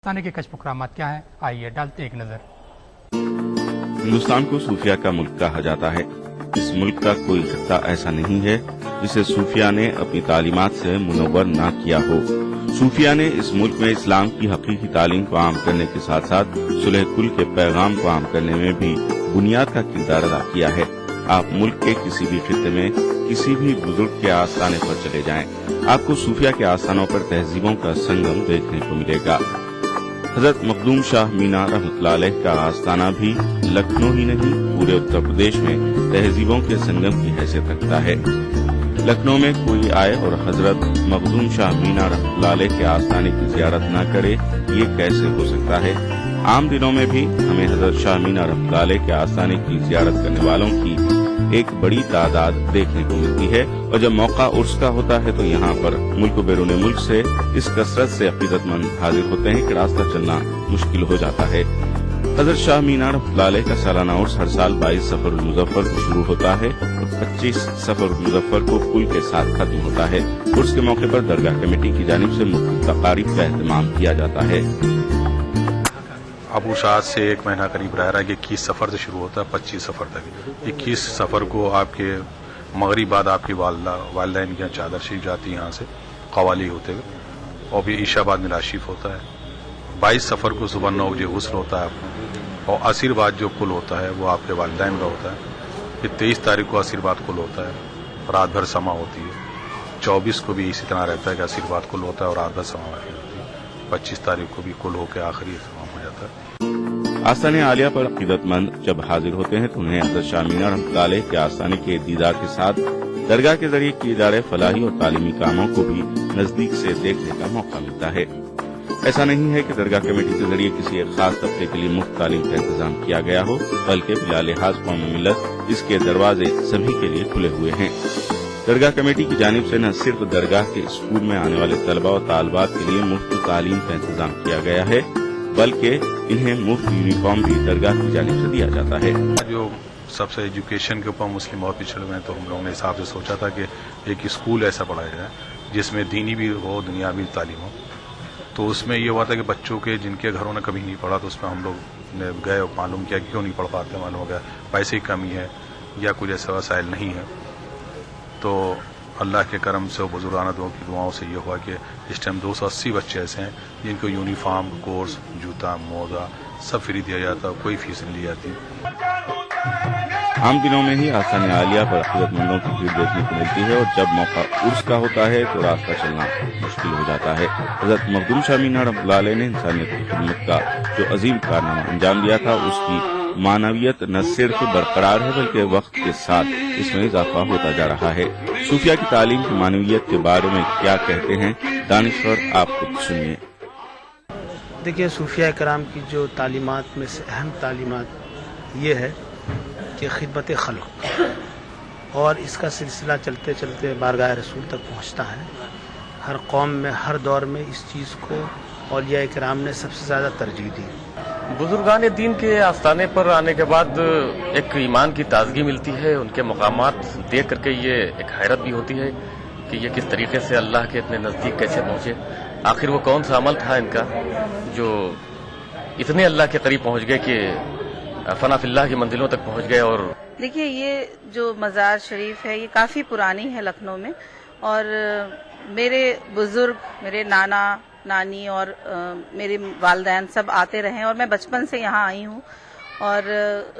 आने के कश प्रोग्रामात क्या है, आइए डालते एक नजर। हिंदुस्तान को सूफिया का मुल्क कहा जाता है। इस मुल्क का कोई खित्ता ऐसा नहीं है जिसे सूफिया ने अपनी तालीमात से मुनव्वर ना किया हो। सूफिया ने इस मुल्क में इस्लाम की हकीकी तालीम को आम करने के साथ साथ सुलह कुल के पैगाम को आम करने में भी बुनियाद का किरदार अदा किया है। आप मुल्क के किसी भी खित्ते में किसी भी बुजुर्ग के आस्थाने पर चले जाएं, आपको सूफिया के आस्थानों पर तहजीबों का संगम देखने को मिलेगा। हजरत मखदूम शाह मीना रहमतुल्लाह अलैह का आस्थाना भी लखनऊ ही नहीं पूरे उत्तर प्रदेश में तहजीबों के संगम की हैसियत रखता है। लखनऊ में कोई आए और हजरत मखदूम शाह मीना रहमतुल्लाह अलैह के आस्थाने की जियारत न करे, ये कैसे हो सकता है। आम दिनों में भी हमें हजरत शाह मीना रहमतुल्लाह अलैह के आस्थाने की जियारत करने वालों की एक बड़ी तादाद देखने को मिलती है, और जब मौका उर्स का होता है तो यहाँ पर मुल्क बैरून मुल्क से इस कसरत से अकीदतमंद हाजिर होते हैं कि रास्ता चलना मुश्किल हो जाता है। हजरत शाह मीना रहमतुल्लाह अलैह का सालाना उर्स हर साल 22 सफर मुजफ्फर को शुरू होता है और 25 सफर मुजफ्फर को कुल के साथ खत्म होता है। उर्स के मौके पर दरगाह कमेटी की जानिब से मुख्तलिफ तकारीब का एहतमाम किया जाता है। अबू शाह से एक महीना करीब रह रहा है कि 21 सफ़र से शुरू होता है 25 सफ़र तक। 21 सफ़र को आपके मगरिब बाद आपकी वालदैन की चादर शरीफ जाती है यहाँ से कवाली होते हुए, और भी ईशा बाद मिलाद शरीफ होता है। 22 सफ़र को सुबह 9 बजे गुस्ल होता है आपको, और आशीर्वाद जो कुल होता है वो आपके वालदैन का होता है। फिर 23 तारीख को आशीर्वाद कुल होता है, रात भर समा होती है। 24 को भी इसी तरह रहता है कि आशीर्वाद कुल होता है और रात भर समा होती है। 25 तारीख को भी कुल होकर आखिरी तमाम हो जाता है। आस्थाने आलिया पर अकीदतमंद जब हाजिर होते हैं तो उन्हें हजरत शाह मीना रहमतुल्लाह अलैह के आस्थाने के दीदार के साथ दरगाह के जरिए किए जा रहे फलाही और तालीमी कामों को भी नजदीक से देखने का मौका मिलता है। ऐसा नहीं है कि दरगाह कमेटी के जरिए किसी एक खास तबके के लिए मुफ्त तालीम का इंतजाम किया गया हो, बल्कि बिला लिहाज कौम मिल्लत इसके दरवाजे सभी के लिए खुले हुए हैं। दरगाह कमेटी की जानिब से न सिर्फ दरगाह के स्कूल में आने वाले तलबा और तालबात के लिए मुफ्त तालीम का इंतजाम किया गया है, बल्कि इन्हें मुफ्त यूनिफॉर्म भी दरगाह की जानिब से दिया जाता है। जो सबसे एजुकेशन के ऊपर मुस्लिम बहुत पिछड़े हुए हैं, तो हम लोगों ने हिसाब से सोचा था कि एक स्कूल ऐसा पढ़ाया जाए जिसमें दीनी भी हो, दुनियावी तालीम हो। तो उसमें ये हुआ था कि बच्चों के जिनके घरों ने कभी नहीं पढ़ा, तो उसमें हम लोग ने गए और मालूम किया कि क्यों नहीं पढ़ पाते। मालूम हो गया पैसे की कमी है या कुछ ऐसा वसाइल नहीं है। तो अल्लाह के करम से और बुजुर्गाना की दुआओं से ये हुआ कि इस टाइम 280 बच्चे ऐसे हैं जिनको यूनिफॉर्म, कोर्स, जूता, मोजा सब फ्री दिया जाता है, कोई फीस नहीं ली जाती। आम दिनों में ही आस्थाने आलिया पर अकीदतमंदों की भीड़ देखने को मिलती है, और जब मौका उर्स का होता है तो रास्ता चलना मुश्किल हो जाता है। हजरत मखदूम शाह मीना रहमतुल्लाह अलैह ने इंसानियत की खिदमत का जो अजीम कारनामा अंजाम दिया था, उसकी मानवियत न सिर्फ बरकरार है बल्कि वक्त के साथ इसमें इजाफा होता जा रहा है। सूफिया की तालीम की मानवियत के बारे में क्या कहते हैं दानिश्वर, आप खुद सुनिए। देखिए, सूफिया कराम की जो तालीमात में से अहम तालीमात ये है कि खिदमत खल्क, और इसका सिलसिला चलते चलते बारगाह रसूल तक पहुँचता है। हर कौम में हर दौर में इस चीज़ को औलिया कराम ने सबसे ज़्यादा तरजीह दी। बुजुर्गान दीन के आस्थाने पर आने के बाद एक ईमान की ताजगी मिलती है। उनके मकामात देख करके ये एक हैरत भी होती है कि ये किस तरीके से अल्लाह के इतने नज़दीक कैसे पहुँचे। आखिर वो कौन सा अमल था इनका जो इतने अल्लाह के करीब पहुँच गए कि फना फिल्लाह की मंजिलों तक पहुँच गए। और देखिए, ये जो मज़ार शरीफ है ये काफ़ी पुरानी है लखनऊ में, और मेरे बुज़ुर्ग, मेरे नाना नानी और मेरे वालदैन सब आते रहे, और मैं बचपन से यहाँ आई हूँ। और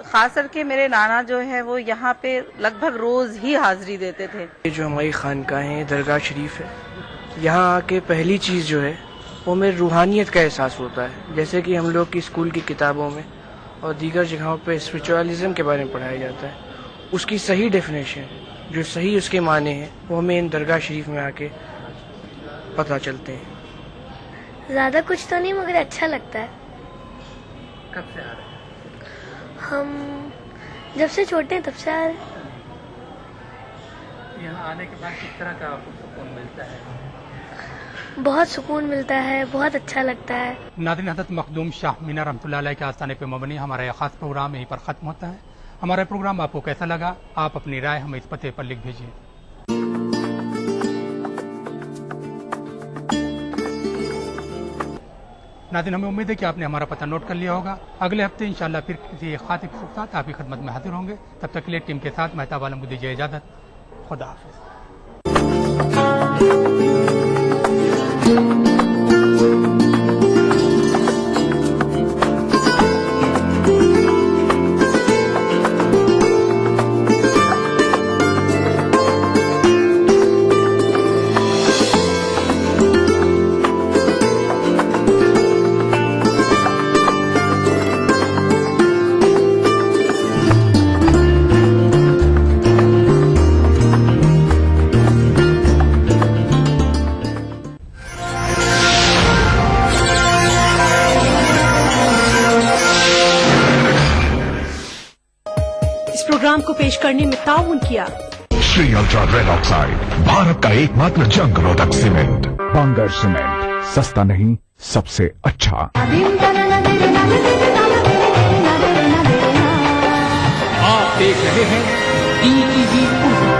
ख़ास करके मेरे नाना जो है वो यहाँ पे लगभग रोज़ ही हाज़िरी देते थे। ये जो हमारी खानकाहें दरगाह शरीफ है, यहाँ आके पहली चीज़ जो है वो मेरे रूहानियत का एहसास होता है। जैसे कि हम लोग की स्कूल की किताबों में और दीगर जगहों पे स्पिरिचुअलिज्म के बारे में पढ़ाया जाता है, उसकी सही डेफिनेशन, जो सही उसके माने हैं, वो हमें इन दरगाह शरीफ में आके पता चलते हैं। ज़्यादा कुछ तो नहीं, मगर अच्छा लगता है। कब से आ रहे हैं? हम जब से छोटे हैं तब से आ रहे हैं। यहाँ आने के बाद किस तरह का आपको सुकून मिलता है? बहुत सुकून मिलता है, बहुत अच्छा लगता है। नाज़रीन, हज़रत मखदूम शाह मीना रहमतुल्लाह अलैह के आस्थाने पर मबनी हमारा यह खास प्रोग्राम यहीं पर ख़त्म होता है। हमारा प्रोग्राम आपको कैसा लगा, आप अपनी राय हमें इस पते पर लिख भेजिए। नाज़रीन, हमें उम्मीद है कि आपने हमारा पता नोट कर लिया होगा। अगले हफ्ते इंशाअल्लाह फिर किसी खातिब के साथ आपकी खिदमत में हाजिर होंगे। तब तक के लिए टीम के साथ मेहताब आलम को दीजिए इजाज़त। खुदा हाफिज़। प्रोग्राम को पेश करने में ताउन किया Shri ultra red oxide, Bharat का एकमात्र जंग रोधक सीमेंट। बांगर सीमेंट, सस्ता नहीं सबसे अच्छा। आप देख रहे हैं ईटीवी उर्दू।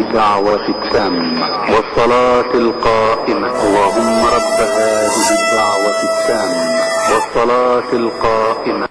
الدعوة التامة والصلاة القائمة اللهم رب هذه الدعوة التامة والصلاة القائمة.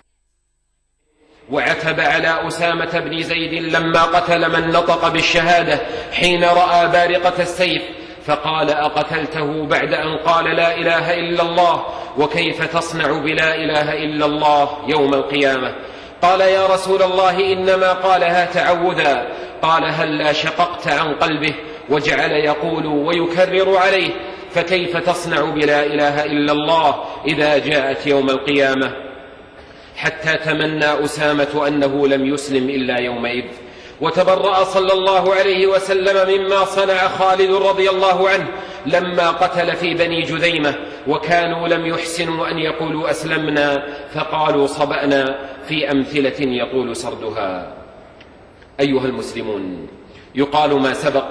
وعتب على أسامة بن زيد لما قتل من نطق بالشهادة حين رأى بارقة السيف، فقال: أقتلته بعد أن قال لا إله إلا الله؟ وكيف تصنع بلا إله إلا الله يوم القيامة؟ قال: يا رسول الله إنما قالها تعوذا. قال: هلا شققت عن قلبه؟ وجعل يقول ويكرر عليه: فكيف تصنع بلا إله إلا الله إذا جاءت يوم القيامة؟ حتى تمنى أسامة أنه لم يسلم إلا يومئذ. وتبرأ صلى الله عليه وسلم مما صنع خالد رضي الله عنه لما قتل في بني جذيمة، وكانوا لم يحسنوا أن يقولوا أسلمنا فقالوا صبأنا، في أمثلة يطول سردها. أيها المسلمون، يقال ما سبق،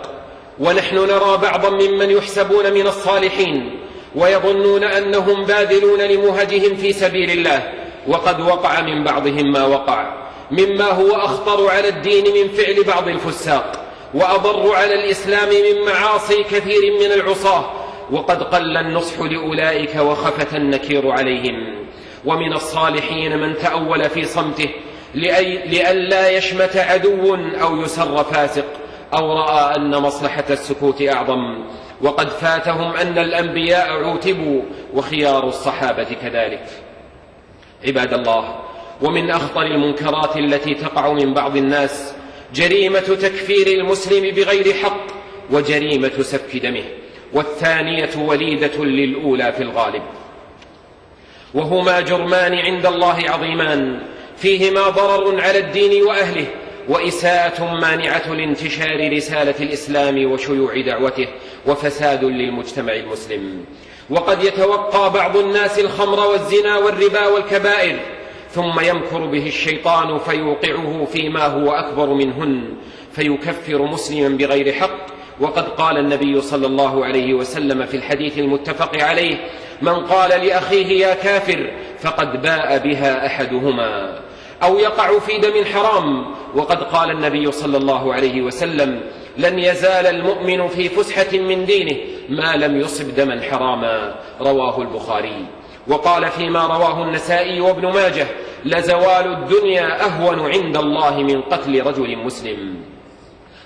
ونحن نرى بعضا ممن يحسبون من الصالحين ويظنون أنهم باذلون لمهجهم في سبيل الله، وقد وقع من بعضهم ما وقع مما هو أخطر على الدين من فعل بعض الفساق، وأضر على الإسلام من معاصي كثير من العصاة، وقد قل النصح لأولئك وخفت النكير عليهم. ومن الصالحين من تأول في صمته لئلا يشمت عدو أو يسر فاسق، أو رأى أن مصلحة السكوت أعظم، وقد فاتهم أن الأنبياء عوتبوا وخيار الصحابة كذلك. عباد الله، ومن أخطر المنكرات التي تقع من بعض الناس جريمة تكفير المسلم بغير حق وجريمة سفك دمه، والثانية وليدة للأولى في الغالب، وهما جرمان عند الله عظيمان فيهما ضرر على الدين وأهله، وإساءة مانعة لانتشار رسالة الإسلام وشيوع دعوته، وفساد للمجتمع المسلم. وقد يتوقى بعض الناس الخمر والزنا والربا والكبائر، ثم يمكر به الشيطان فيوقعه فيما هو أكبر منهن، فيكفر مسلما بغير حق. وقد قال النبي صلى الله عليه وسلم في الحديث المتفق عليه: من قال لأخيه يا كافر فقد باء بها أحدهما، أو يقع في دم حرام. وقد قال النبي صلى الله عليه وسلم: لن يزال المؤمن في فسحة من دينه ما لم يصب دما حراما، رواه البخاري. وقال فيما رواه النسائي وابن ماجه: لزوال الدنيا أهون عند الله من قتل رجل مسلم.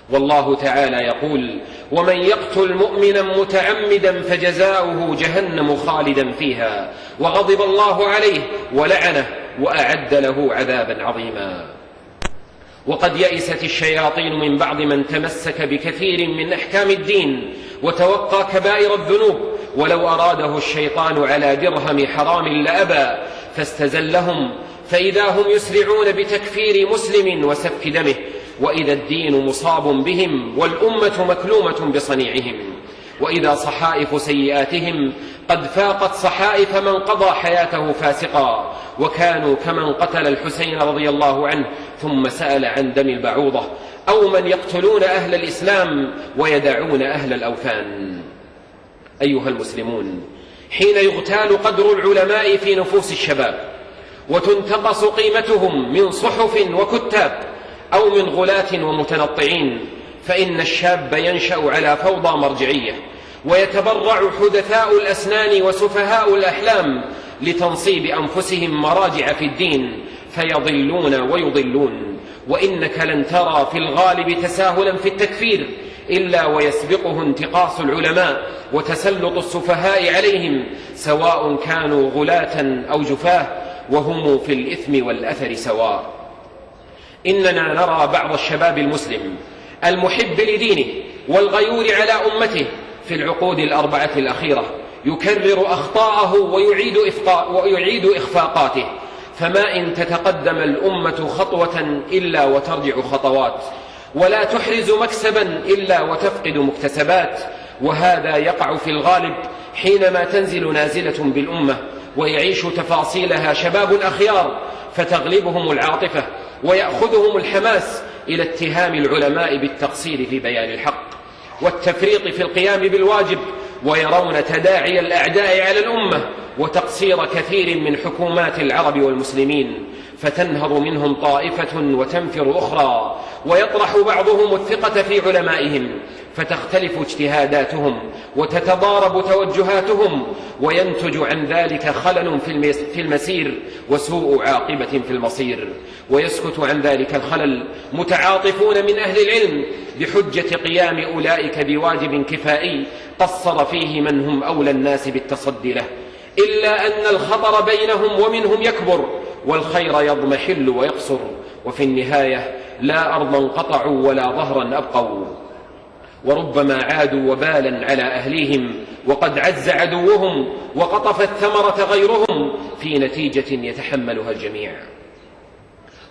والله تعالى يقول: ومن يقتل مؤمنا متعمدا فجزاؤه جهنم خالدا فيها وغضب الله عليه ولعنه وأعد له عذابا عظيما. وقد يئست الشياطين من بعض من تمسك بكثير من أحكام الدين وتوقى كبائر الذنوب، ولو أراده الشيطان على درهم حرام لأبى فاستزلهم، فإذا هم يسرعون بتكفير مسلم وسفك دمه، وإذا الدين مصاب بهم والأمة مكلومة بصنيعهم، وإذا صحائف سيئاتهم قد فاقت صحائف من قضى حياته فاسقا، وكانوا كمن قتل الحسين رضي الله عنه ثم سأل عن دم البعوضة، أو من يقتلون أهل الإسلام ويدعون أهل الأوثان. أيها المسلمون، حين يغتال قدر العلماء في نفوس الشباب وتنتقص قيمتهم من صحف وكتاب أو من غلاة ومتنطعين، فإن الشاب ينشأ على فوضى مرجعية، ويتبرع حدثاء الأسنان وسفهاء الأحلام لتنصيب أنفسهم مراجع في الدين فيضلون ويضلون. وإنك لن ترى في الغالب تساهلا في التكفير إلا ويسبقه انتقاص العلماء وتسلط السفهاء عليهم، سواء كانوا غلاة أو جفاه، وهم في الإثم والأثر سواء. إننا نرى بعض الشباب المسلم المحب لدينه والغيور على أمته في العقود الأربعة الأخيرة يكرر أخطاءه ويعيد إخفاقاته، فما إن تتقدم الأمة خطوة إلا وترجع خطوات، ولا تحرز مكسبا إلا وتفقد مكتسبات. وهذا يقع في الغالب حينما تنزل نازلة بالأمة ويعيش تفاصيلها شباب أخيار، فتغلبهم العاطفة ويأخذهم الحماس إلى اتهام العلماء بالتقصير في بيان الحق والتفريط في القيام بالواجب، ويرون تداعي الأعداء على الأمة وتقصير كثير من حكومات العرب والمسلمين، فتنهض منهم طائفة وتنفر أخرى، ويطرح بعضهم الثقة في علمائهم، فتختلف اجتهاداتهم وتتضارب توجهاتهم، وينتج عن ذلك خلل في المسير وسوء عاقبة في المصير. ويسكت عن ذلك الخلل متعاطفون من أهل العلم بحجة قيام أولئك بواجب كفائي قصر فيه من هم أولى الناس بالتصدي له، إلا أن الخطر بينهم ومنهم يكبر، والخير يضمحل ويقصر، وفي النهاية لا أرضا قطعوا ولا ظهرا أبقوا، وربما عادوا وبالا على أهليهم وقد عز عدوهم وقطف الثمرة غيرهم في نتيجة يتحملها الجميع.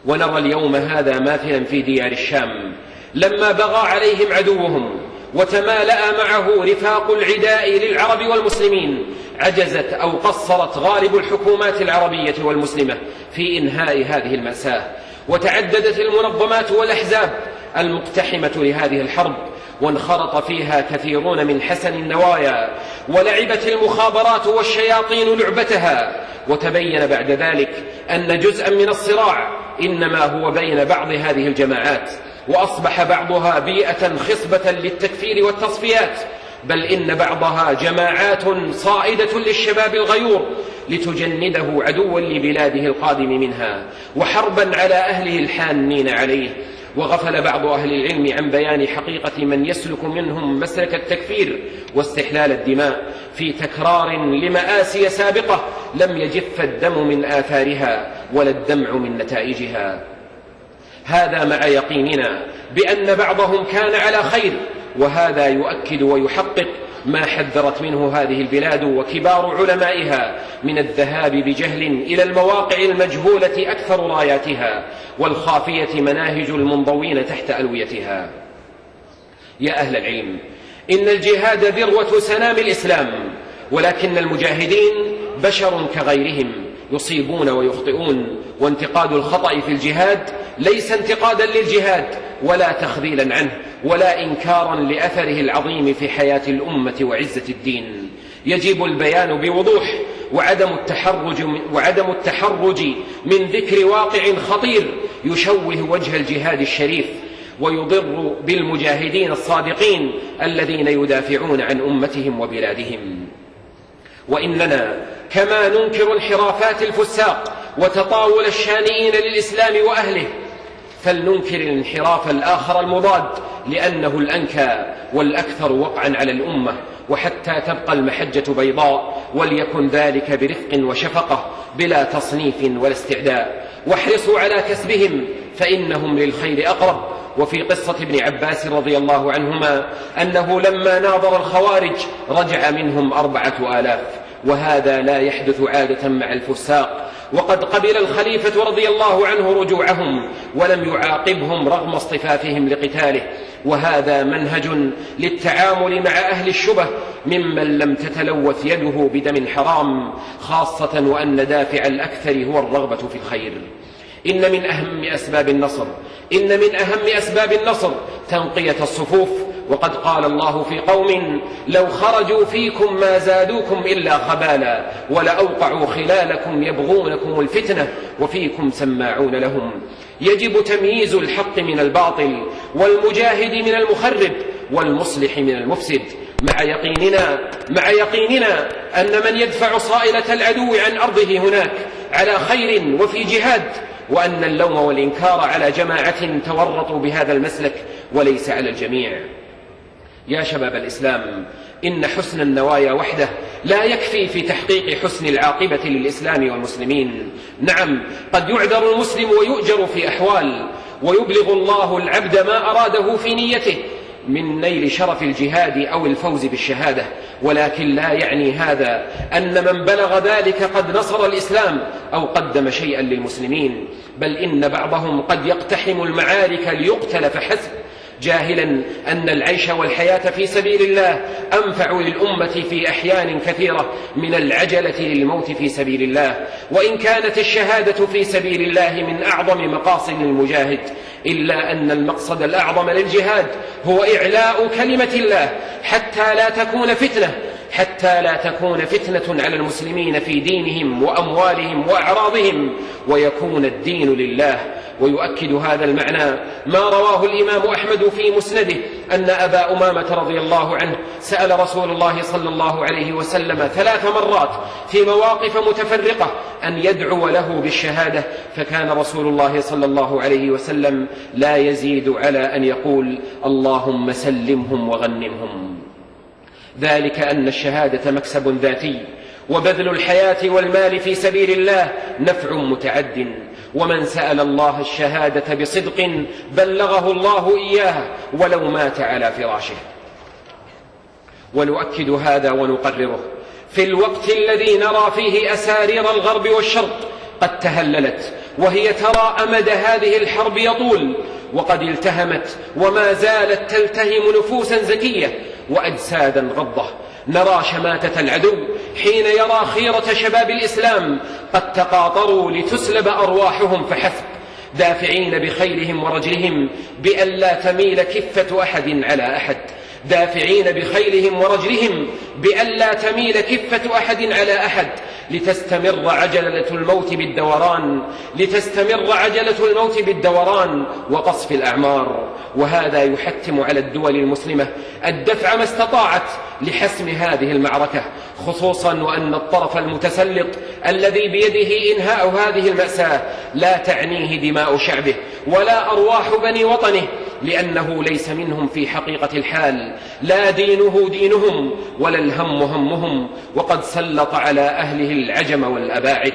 ونرى اليوم هذا ماثلا في ديار الشام لما بغى عليهم عدوهم وتمالأ معه رفاق العداء للعرب والمسلمين، عجزت أو قصرت غالب الحكومات العربية والمسلمة في إنهاء هذه المأساة، وتعددت المنظمات والأحزاب المقتحمة لهذه الحرب، وانخرط فيها كثيرون من حسن النوايا، ولعبت المخابرات والشياطين لعبتها. وتبين بعد ذلك أن جزءا من الصراع إنما هو بين بعض هذه الجماعات، وأصبح بعضها بيئة خصبة للتكفير والتصفيات، بل إن بعضها جماعات صائدة للشباب الغيور لتجنده عدوا لبلاده القادم منها وحربا على أهله الحانين عليه. وغفل بعض أهل العلم عن بيان حقيقة من يسلك منهم مسلك التكفير واستحلال الدماء في تكرار لمآسي سابقة لم يجف الدم من آثارها ولا الدمع من نتائجها. هذا مع يقيننا بأن بعضهم كان على خير، وهذا يؤكد ويحقق ما حذرت منه هذه البلاد وكبار علمائها من الذهاب بجهل إلى المواقع المجهولة أكثر راياتها والخافية مناهج المنضوين تحت ألويتها. يا أهل العلم، إن الجهاد ذروة سنام الإسلام، ولكن المجاهدين بشر كغيرهم يصيبون ويخطئون، وانتقاد الخطأ في الجهاد ليس انتقادا للجهاد ولا تخذيلا عنه ولا إنكارا لأثره العظيم في حياة الأمة وعزة الدين. يجب البيان بوضوح وعدم التحرج من ذكر واقع خطير يشوه وجه الجهاد الشريف ويضر بالمجاهدين الصادقين الذين يدافعون عن أمتهم وبلادهم. وإننا كما ننكر انحرافات الفساق وتطاول الشانئين للإسلام وأهله، فلننكر الانحراف الآخر المضاد، لأنه الأنكى والأكثر وقعا على الأمة، وحتى تبقى المحجة بيضاء وليكن ذلك برفق وشفقة بلا تصنيف ولا استعداء. واحرصوا على كسبهم فإنهم للخير أقرب. وفي قصة ابن عباس رضي الله عنهما أنه لما ناظر الخوارج رجع منهم 4000، وهذا لا يحدث عادة مع الفساق، وقد قبل الخليفة رضي الله عنه رجوعهم ولم يعاقبهم رغم اصطفافهم لقتاله. وهذا منهج للتعامل مع أهل الشبه ممن لم تتلوث يده بدم حرام، خاصة وأن دافع الأكثر هو الرغبة في الخير. إن من أهم أسباب النصر تنقية الصفوف. وقد قال الله في قوم لو خرجوا فيكم ما زادوكم إلا خبالا ولأوقعوا خلالكم يبغونكم الفتنة وفيكم سماعون لهم. يجب تمييز الحق من الباطل والمجاهد من المخرب والمصلح من المفسد، مع يقيننا أن من يدفع صائلة العدو عن أرضه هناك على خير وفي جهاد، وأن اللوم والإنكار على جماعة تورطوا بهذا المسلك وليس على الجميع. يا شباب الإسلام، إن حسن النوايا وحده لا يكفي في تحقيق حسن العاقبة للإسلام والمسلمين. نعم، قد يعذر المسلم ويؤجر في أحوال، ويبلغ الله العبد ما أراده في نيته من نيل شرف الجهاد أو الفوز بالشهادة، ولكن لا يعني هذا أن من بلغ ذلك قد نصر الإسلام أو قدم شيئا للمسلمين، بل إن بعضهم قد يقتحم المعارك ليقتل فحسب، جاهلا أن العيش والحياة في سبيل الله أنفع للأمة في أحيان كثيرة من العجلة للموت في سبيل الله. وإن كانت الشهادة في سبيل الله من أعظم مقاصد المجاهد، إلا أن المقصد الأعظم للجهاد هو إعلاء كلمة الله حتى لا تكون فتنة على المسلمين في دينهم وأموالهم وأعراضهم، ويكون الدين لله. ويؤكد هذا المعنى ما رواه الإمام أحمد في مسنده أن أبا أمامة رضي الله عنه سأل رسول الله صلى الله عليه وسلم 3 مرات في مواقف متفرقة أن يدعو له بالشهادة، فكان رسول الله صلى الله عليه وسلم لا يزيد على أن يقول اللهم سلمهم وغنمهم. ذلك أن الشهادة مكسب ذاتي، وبذل الحياة والمال في سبيل الله نفع متعد، ومن سأل الله الشهادة بصدق بلغه الله إياها ولو مات على فراشه. ونؤكد هذا ونقرره في الوقت الذي نرى فيه أسارير الغرب والشرق قد تهللت، وهي ترى أمد هذه الحرب يطول، وقد التهمت وما زالت تلتهم نفوسا زكية وأجسادا غضة. نرى شماتة العدو حين يرى خيرة شباب الإسلام قد تقاطروا لتسلب أرواحهم فحسب، دافعين بخيلهم ورجلهم بألا تميل كفة أحد على أحد، لتستمر عجلة الموت بالدوران وقصف الأعمار. وهذا يحتم على الدول المسلمة الدفع ما استطاعت لحسم هذه المعركة، خصوصا وأن الطرف المتسلط الذي بيده إنهاء هذه المأساة لا تعنيه دماء شعبه ولا أرواح بني وطنه، لأنه ليس منهم في حقيقة الحال، لا دينه دينهم ولا الهم همهم، وقد سلط على أهله العجم والأباعد.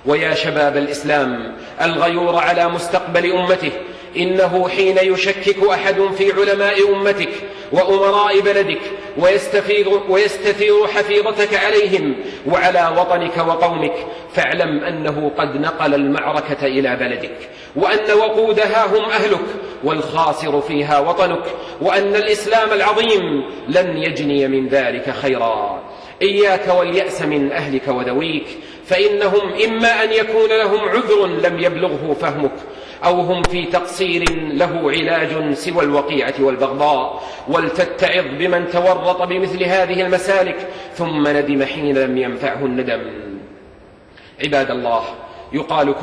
ويا شباب الإسلام الغيور على مستقبل أمته، إنه حين يشكك أحد في علماء أمتك وأمراء بلدك ويستثير حفيظتك عليهم وعلى وطنك وقومك، فاعلم أنه قد نقل المعركة إلى بلدك، وأن وقودها هم أهلك والخاسر فيها وطنك، وأن الإسلام العظيم لن يجني من ذلك خيرا. إياك واليأس من أهلك وذويك، فإنهم إما أن يكون لهم عذر لم يبلغه فهمك، أو هم في تقصير له علاج سوى الوقيعة والبغضاء. ولتتعظ بمن تورط بمثل هذه المسالك ثم ندم حين لم ينفعه الندم. عباد الله، يقال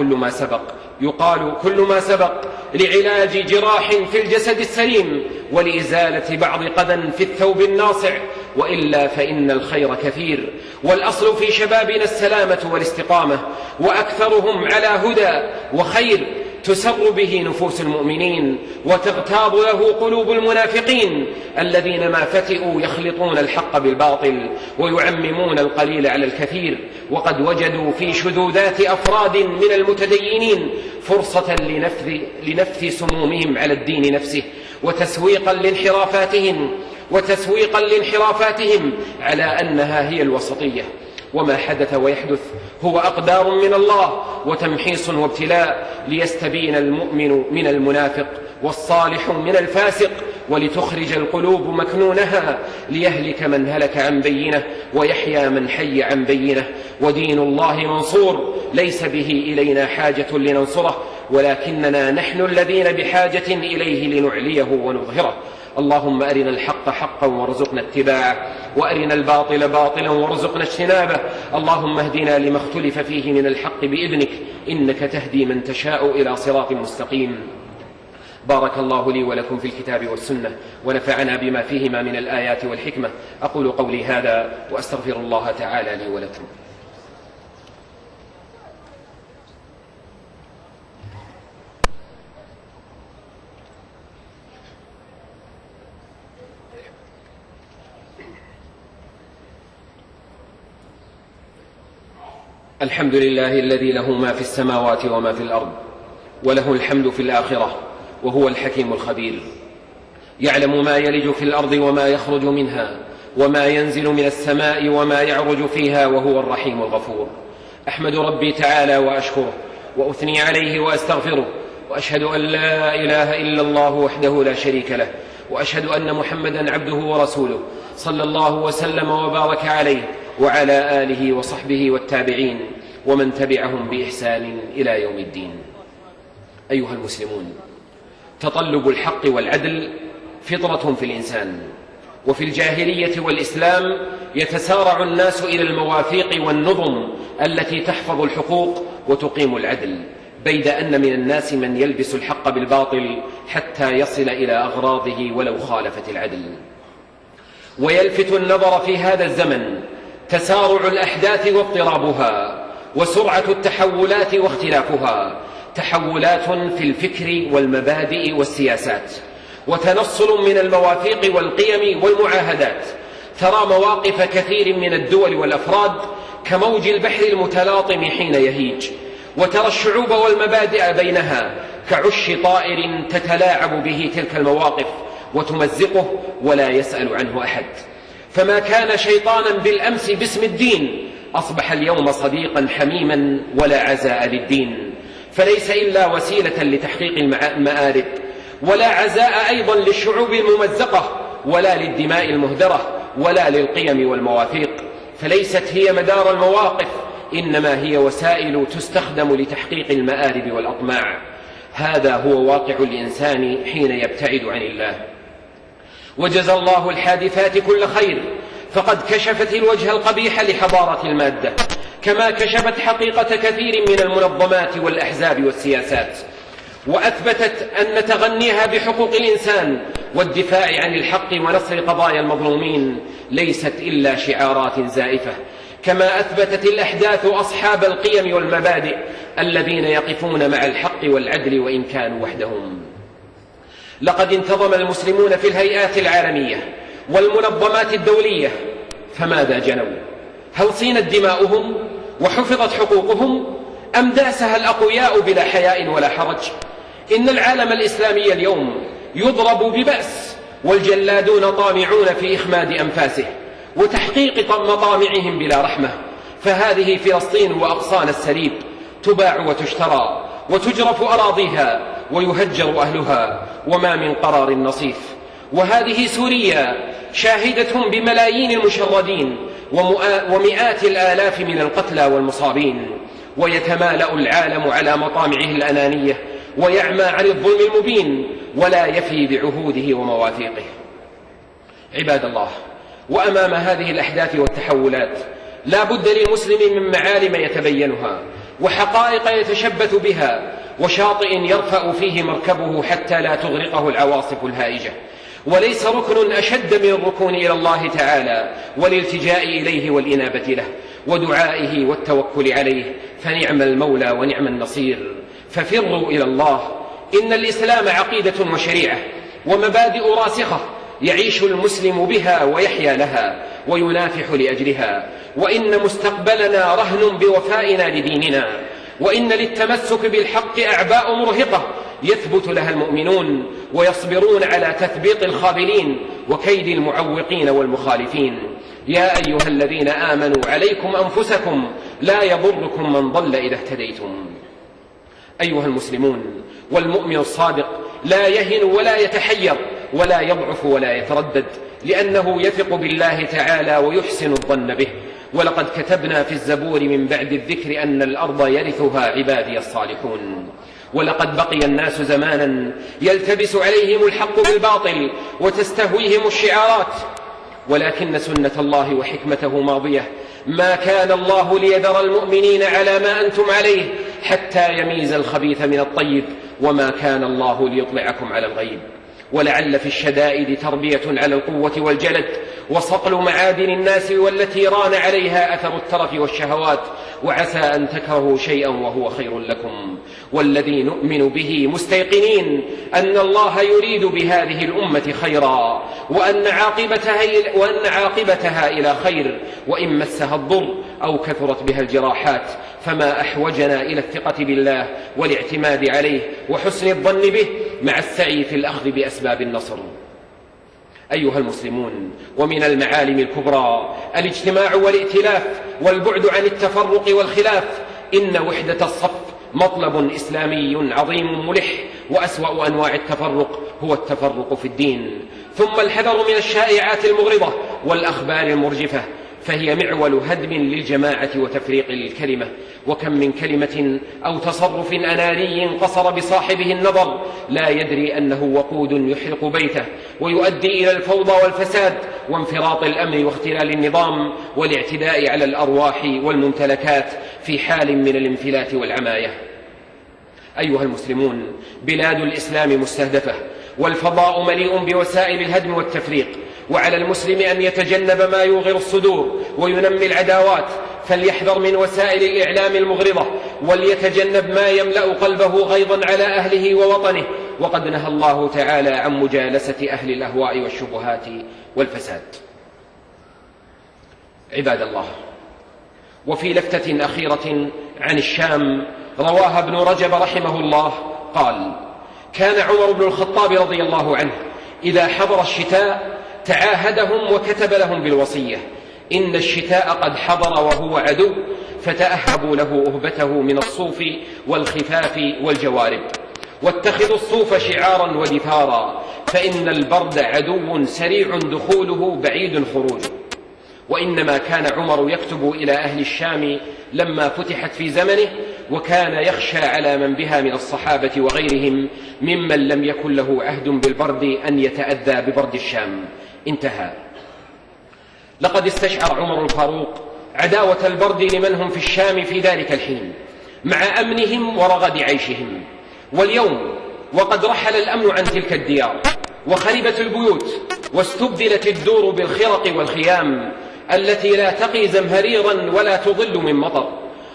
كل ما سبق لعلاج جراح في الجسد السليم ولإزالة بعض قذى في الثوب الناصع، وإلا فإن الخير كثير، والأصل في شبابنا السلامة والاستقامة، وأكثرهم على هدى وخير تسر به نفوس المؤمنين وتغتاظ له قلوب المنافقين الذين ما فتئوا يخلطون الحق بالباطل ويعممون القليل على الكثير، وقد وجدوا في شذوذات أفراد من المتدينين فرصة لنفث سمومهم على الدين نفسه وتسويقا لانحرافاتهم على أنها هي الوسطية. وما حدث ويحدث هو أقدار من الله وتمحيص وابتلاء ليستبين المؤمن من المنافق والصالح من الفاسق ولتخرج القلوب مكنونها ليهلك من هلك عن بينه ويحيى من حي عن بينه ودين الله منصور ليس به إلينا حاجة لننصره ولكننا نحن الذين بحاجة إليه لنعليه ونظهره. اللهم أرنا الحق حقا وارزقنا اتباعه وأرنا الباطل باطلا وارزقنا اجتنابه. اللهم اهدنا لما اختلف فيه من الحق بإذنك إنك تهدي من تشاء إلى صراط مستقيم. بارك الله لي ولكم في الكتاب والسنة ونفعنا بما فيهما من الآيات والحكمة. أقول قولي هذا وأستغفر الله تعالى لي ولكم. الحمد لله الذي له ما في السماوات وما في الأرض وله الحمد في الآخرة وهو الحكيم الخبير. يعلم ما يلج في الأرض وما يخرج منها وما ينزل من السماء وما يعرج فيها وهو الرحيم الغفور. أحمد ربي تعالى وأشكره وأثني عليه وأستغفره وأشهد أن لا إله إلا الله وحده لا شريك له وأشهد أن محمدا عبده ورسوله صلى الله وسلم وبارك عليه وعلى آله وصحبه والتابعين ومن تبعهم بإحسان إلى يوم الدين. أيها المسلمون، تطلب الحق والعدل فطرة في الإنسان، وفي الجاهلية والإسلام يتسارع الناس إلى المواثيق والنظم التي تحفظ الحقوق وتقيم العدل، بيد أن من الناس من يلبس الحق بالباطل حتى يصل إلى أغراضه ولو خالفت العدل. ويلفت النظر في هذا الزمن تسارع الأحداث واضطرابها وسرعة التحولات واختلافها، تحولات في الفكر والمبادئ والسياسات، وتنصل من المواثيق والقيم والمعاهدات. ترى مواقف كثير من الدول والأفراد كموج البحر المتلاطم حين يهيج، وترى الشعوب والمبادئ بينها كعش طائر تتلاعب به تلك المواقف وتمزقه ولا يسأل عنه أحد. فما كان شيطانا بالأمس باسم الدين أصبح اليوم صديقا حميما ولا عزاء للدين، فليس إلا وسيلة لتحقيق المآرب، ولا عزاء أيضا للشعوب الممزقة ولا للدماء المهدرة ولا للقيم والمواثيق، فليست هي مدار المواقف، إنما هي وسائل تستخدم لتحقيق المآرب والأطماع. هذا هو واقع الإنسان حين يبتعد عن الله. وجزى الله الحادثات كل خير، فقد كشفت الوجه القبيح لحضارة المادة، كما كشفت حقيقة كثير من المنظمات والأحزاب والسياسات، وأثبتت أن تغنيها بحقوق الإنسان والدفاع عن الحق ونصر قضايا المظلومين ليست إلا شعارات زائفة، كما أثبتت الأحداث أصحاب القيم والمبادئ الذين يقفون مع الحق والعدل وإن كانوا وحدهم. لقد انتظم المسلمون في الهيئات العالمية والمنظمات الدولية، فماذا جنوا؟ هل صينت دماؤهم وحفظت حقوقهم، أم داسها الأقوياء بلا حياء ولا حرج؟ إن العالم الإسلامي اليوم يضرب ببأس، والجلادون طامعون في إخماد أنفاسه وتحقيق مطامعهم بلا رحمة. فهذه فلسطين وأقصانا السليب تباع وتشترى وتجرف أراضيها ويهجر أهلها وما من قرار نصيف. وهذه سوريا شاهدة بملايين المشردين ومئات الآلاف من القتلى والمصابين، ويتمالأ العالم على مطامعه الأنانية ويعمى عن الظلم المبين ولا يفي بعهوده ومواثيقه. عباد الله، وأمام هذه الأحداث والتحولات لا بد للمسلم من معالم يتبينها وحقائق يتشبث بها وشاطئ يرفأ فيه مركبه حتى لا تغرقه العواصف الهائجة. وليس ركن أشد من الركون إلى الله تعالى والالتجاء إليه والإنابة له ودعائه والتوكل عليه، فنعم المولى ونعم النصير. ففروا إلى الله. إن الإسلام عقيدة وشريعة ومبادئ راسخة يعيش المسلم بها ويحيا لها وينافح لأجلها، وإن مستقبلنا رهن بوفائنا لديننا، وإن للتمسك بالحق أعباء مرهقة يثبت لها المؤمنون ويصبرون على تثبيط الخاذلين وكيد المعوقين والمخالفين. يا أيها الذين آمنوا عليكم أنفسكم لا يضركم من ضل إذا اهتديتم. أيها المسلمون، والمؤمن الصادق لا يهن ولا يتحير ولا يضعف ولا يتردد، لأنه يثق بالله تعالى ويحسن الظن به. ولقد كتبنا في الزبور من بعد الذكر أن الأرض يرثها عبادي الصالحون. ولقد بقي الناس زمانا يلتبس عليهم الحق بالباطل وتستهويهم الشعارات، ولكن سنة الله وحكمته ماضية. ما كان الله ليذر المؤمنين على ما أنتم عليه حتى يميز الخبيث من الطيب، وما كان الله ليطلعكم على الغيب. ولعل في الشدائد تربية على القوة والجلد وصقل معادن الناس والتي ران عليها أثر الترف والشهوات، وعسى أن تكرهوا شيئا وهو خير لكم، والذي نؤمن به مستيقنين أن الله يريد بهذه الأمة خيرا، وأن عاقبتها إلى خير، وإن مسها الضر أو كثرت بها الجراحات، فما أحوجنا إلى الثقة بالله والاعتماد عليه وحسن الظن به مع السعي في الأخذ بأسباب النصر. أيها المسلمون، ومن المعالم الكبرى الاجتماع والائتلاف والبعد عن التفرق والخلاف. إن وحدة الصف مطلب إسلامي عظيم ملح، وأسوأ أنواع التفرق هو التفرق في الدين. ثم الحذر من الشائعات المغرضة والأخبار المرجفة، فهي معول هدم للجماعة وتفريق للكلمة. وكم من كلمة أو تصرف أناني قصر بصاحبه النظر لا يدري أنه وقود يحرق بيته ويؤدي إلى الفوضى والفساد وانفراط الأمن واختلال النظام والاعتداء على الأرواح والممتلكات في حال من الانفلات والعماية. أيها المسلمون، بلاد الإسلام مستهدفة، والفضاء مليء بوسائل الهدم والتفريق، وعلى المسلم أن يتجنب ما يوغر الصدور وينمي العداوات، فليحذر من وسائل الإعلام المغرضة، وليتجنب ما يملأ قلبه غيظا على أهله ووطنه. وقد نهى الله تعالى عن مجالسة أهل الأهواء والشبهات والفساد. عباد الله، وفي لفتة أخيرة عن الشام رواها ابن رجب رحمه الله قال: كان عمر بن الخطاب رضي الله عنه إذا حضر الشتاء تعاهدهم وكتب لهم بالوصية: إن الشتاء قد حضر وهو عدو، فتأهبوا له أهبته من الصوف والخفاف والجوارب، واتخذوا الصوف شعارا ودثارا، فإن البرد عدو سريع دخوله بعيد خروجه. وإنما كان عمر يكتب إلى أهل الشام لما فتحت في زمنه، وكان يخشى على من بها من الصحابة وغيرهم ممن لم يكن له عهد بالبرد أن يتأذى ببرد الشام. انتهى. لقد استشعر عمر الفاروق عداوة البرد لمن هم في الشام في ذلك الحين مع أمنهم ورغد عيشهم. واليوم وقد رحل الأمن عن تلك الديار وخربت البيوت واستبدلت الدور بالخرق والخيام التي لا تقي زمهريرا ولا تضل من مطر،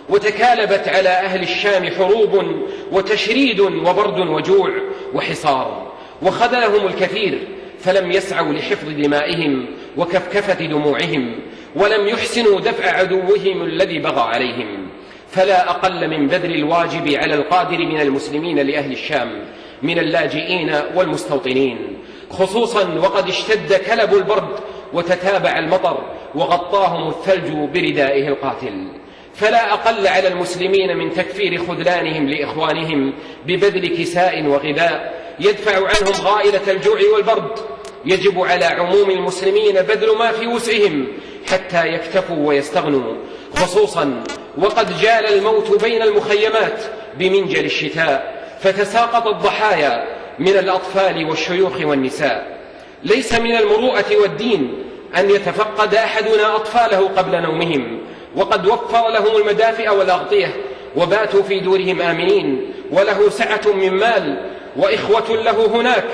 وتكالبت على أهل الشام حروب وتشريد وبرد وجوع وحصار، وخذلهم الكثير، فلم يسعوا لحفظ دمائهم وكفكفة دموعهم، ولم يحسنوا دفع عدوهم الذي بغى عليهم. فلا أقل من بذل الواجب على القادر من المسلمين لأهل الشام من اللاجئين والمستوطنين، خصوصا وقد اشتد كلب البرد وتتابع المطر وغطاهم الثلج بردائه القاتل. فلا أقل على المسلمين من تكفير خذلانهم لإخوانهم ببذل كساء وغذاء يدفع عنهم غائلة الجوع والبرد. يجب على عموم المسلمين بذل ما في وسعهم حتى يكتفوا ويستغنوا، خصوصا وقد جال الموت بين المخيمات بمنجل الشتاء، فتساقط الضحايا من الأطفال والشيوخ والنساء. ليس من المروءة والدين أن يتفقد أحدنا أطفاله قبل نومهم، وقد وفر لهم المدافئ والأغطية وباتوا في دورهم آمنين، وله سعة من مال وإخوة له هناك،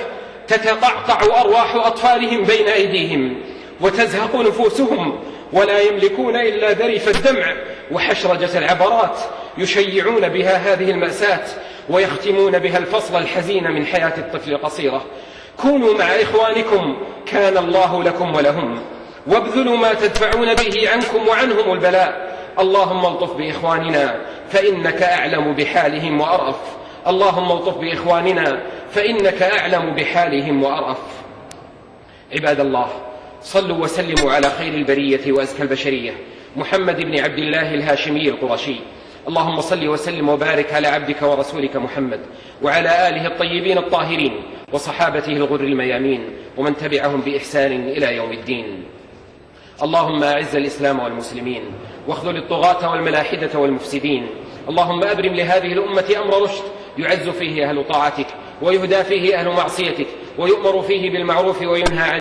تتقعقع أرواح أطفالهم بين أيديهم وتزهق نفوسهم، ولا يملكون إلا ذريف الدمع وحشرجة العبرات يشيعون بها هذه المأساة ويختمون بها الفصل الحزين من حياة الطفل القصيرة. كونوا مع إخوانكم كان الله لكم ولهم، وابذلوا ما تدفعون به عنكم وعنهم البلاء. اللهم الطف بإخواننا فإنك أعلم بحالهم وأرأف. اللهم الطف بإخواننا فإنك أعلم بحالهم وأرأف. عباد الله، صلوا وسلموا على خير البرية وأزكى البشرية محمد بن عبد الله الهاشمي القرشي، اللهم صل وسلم وبارك على عبدك ورسولك محمد وعلى آله الطيبين الطاهرين وصحابته الغر الميامين ومن تبعهم بإحسان إلى يوم الدين. اللهم أعز الإسلام والمسلمين واخذل الطغاة والملاحدة والمفسدين. اللهم أبرم لهذه الأمة أمر رشد يعز فيه أهل طاعتك ويهدى فيه أهل معصيتك ويؤمر فيه بالمعروف وينهى عن